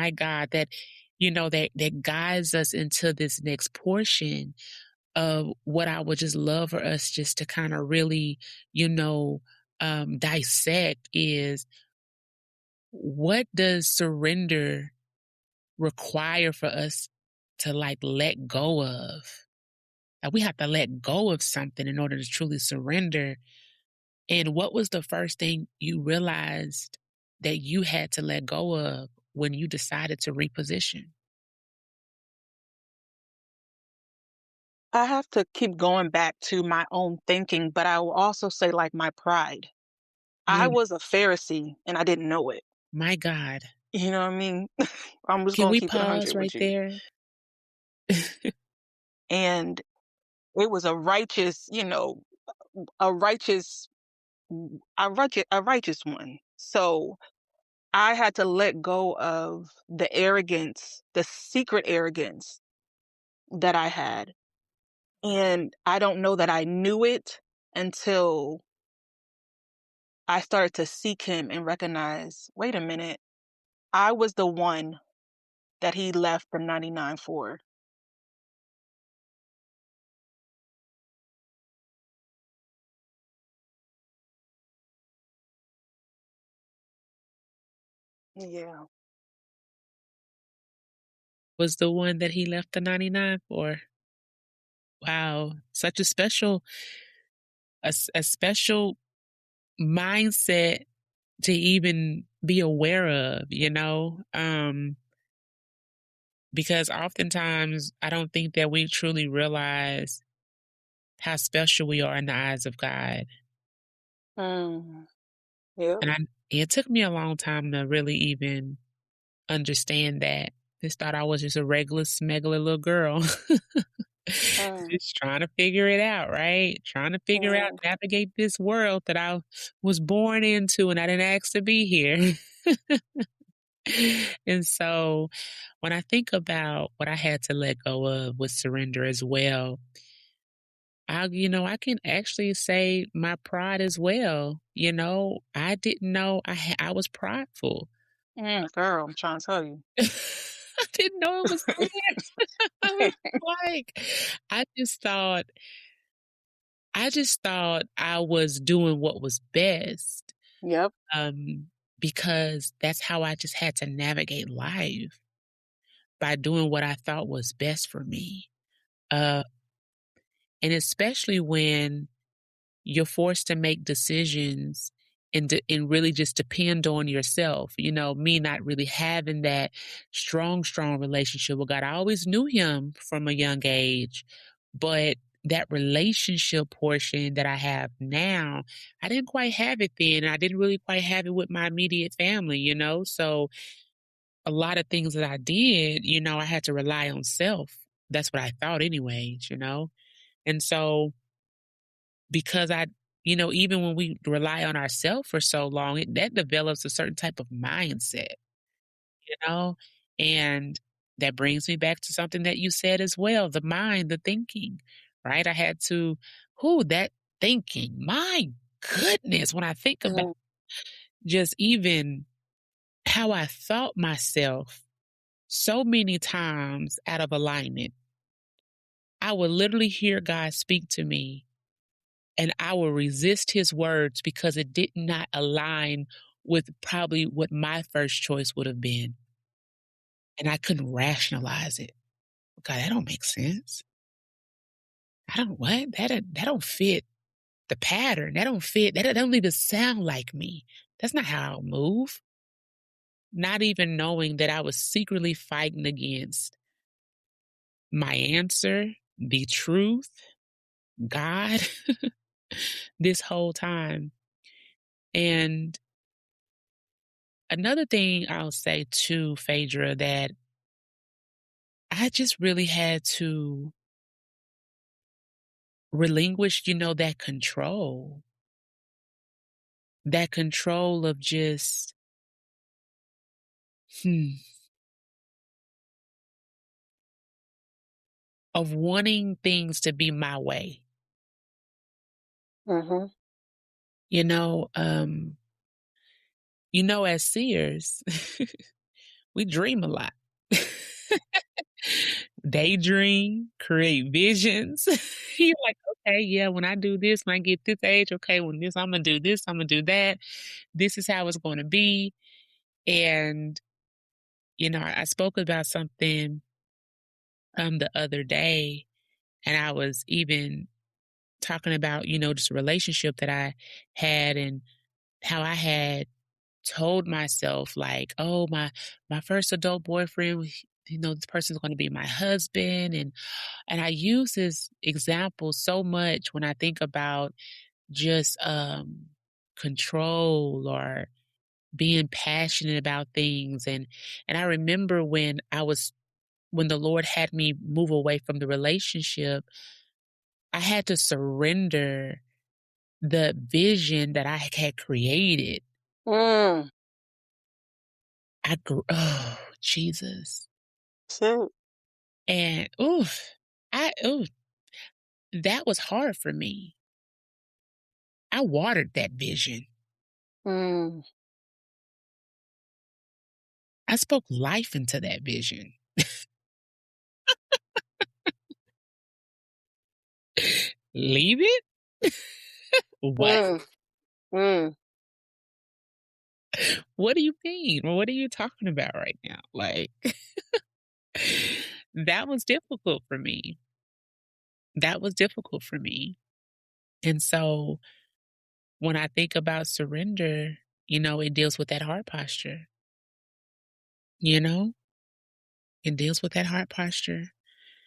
my God, that, that guides us into this next portion of what I would just love for us just to kind of really, you know, dissect is what does surrender require for us to like let go of? Like we have to let go of something in order to truly surrender. And what was the first thing you realized that you had to let go of when you decided to reposition? I have to keep going back to my own thinking, but I will also say, like, my pride. I Mm, was a Pharisee and I didn't know it. my God. You know what I mean? I'm just Can gonna we keep it 100 pause with right you. there? And it was a righteous, a righteous a righteous one. So I had to let go of the arrogance, the secret arrogance that I had. And I don't know that I knew it until I started to seek him and recognize, wait a minute, I was the one that he left the 99 for. Yeah. Was the one that he left the 99 for. Wow, such a special mindset to even be aware of, because oftentimes I don't think that we truly realize how special we are in the eyes of God. Mm. Yep. And it took me a long time to really even understand that. Just thought I was just a regular smuggler little girl. Mm. Just trying to figure it out, right? Trying to figure out, Mm. navigate this world that I was born into and I didn't ask to be here. And so when I think about what I had to let go of with surrender as well, I can actually say my pride as well. I didn't know I was prideful. Girl, I'm trying to tell you. I didn't know it was there. I was like, I just thought I just thought I was doing what was best, Yep. um, because that's how I just had to navigate life, by doing what I thought was best for me. Uh, and especially when you're forced to make decisions and really just depend on yourself. Me not really having that strong relationship with God. I always knew Him from a young age, but that relationship portion that I have now, I didn't quite have it then. And I didn't really quite have it with my immediate family. So a lot of things that I did, I had to rely on self. That's what I thought, anyways. And so because even when we rely on ourselves for so long, that develops a certain type of mindset, you know? And that brings me back to something that you said as well, the mind, the thinking, right? I had to, that thinking, my goodness, when I think about Mm. just even how I thought myself so many times out of alignment, I would literally hear God speak to me and I will resist his words because it did not align with probably what my first choice would have been. And I couldn't rationalize it. God, that don't make sense. I don't what? That don't fit the pattern. That don't fit. That don't even sound like me. That's not how I'll move. Not even knowing that I was secretly fighting against my answer, the truth, God, this whole time. And another thing I'll say too, Phaedra, that I just really had to relinquish, that control of just, hmm, of wanting things to be my way. Mhm. You know, um, as seers, We dream a lot. Daydream, create visions. You're like, "Okay, yeah, when I do this, when I get this age, okay, when this Imma do this, Imma do that. This is how it's gonna be." And, I spoke about something, the other day, and I was even talking about, just a relationship that I had and how I had told myself like, "Oh, my first adult boyfriend, this person's gonna be my husband," and I use this example so much when I think about just, control or being passionate about things, and I remember when the Lord had me move away from the relationship, I had to surrender the vision that I had created. Mm. Oh, Jesus. Shoot. And, ooh, that was hard for me. I watered that vision. Mm. I spoke life into that vision. Leave it? What? Mm. Mm. What do you mean? What are you talking about right now? Like, that was difficult for me. That was difficult for me. And so when I think about surrender, it deals with that heart posture, you know? It deals with that heart posture.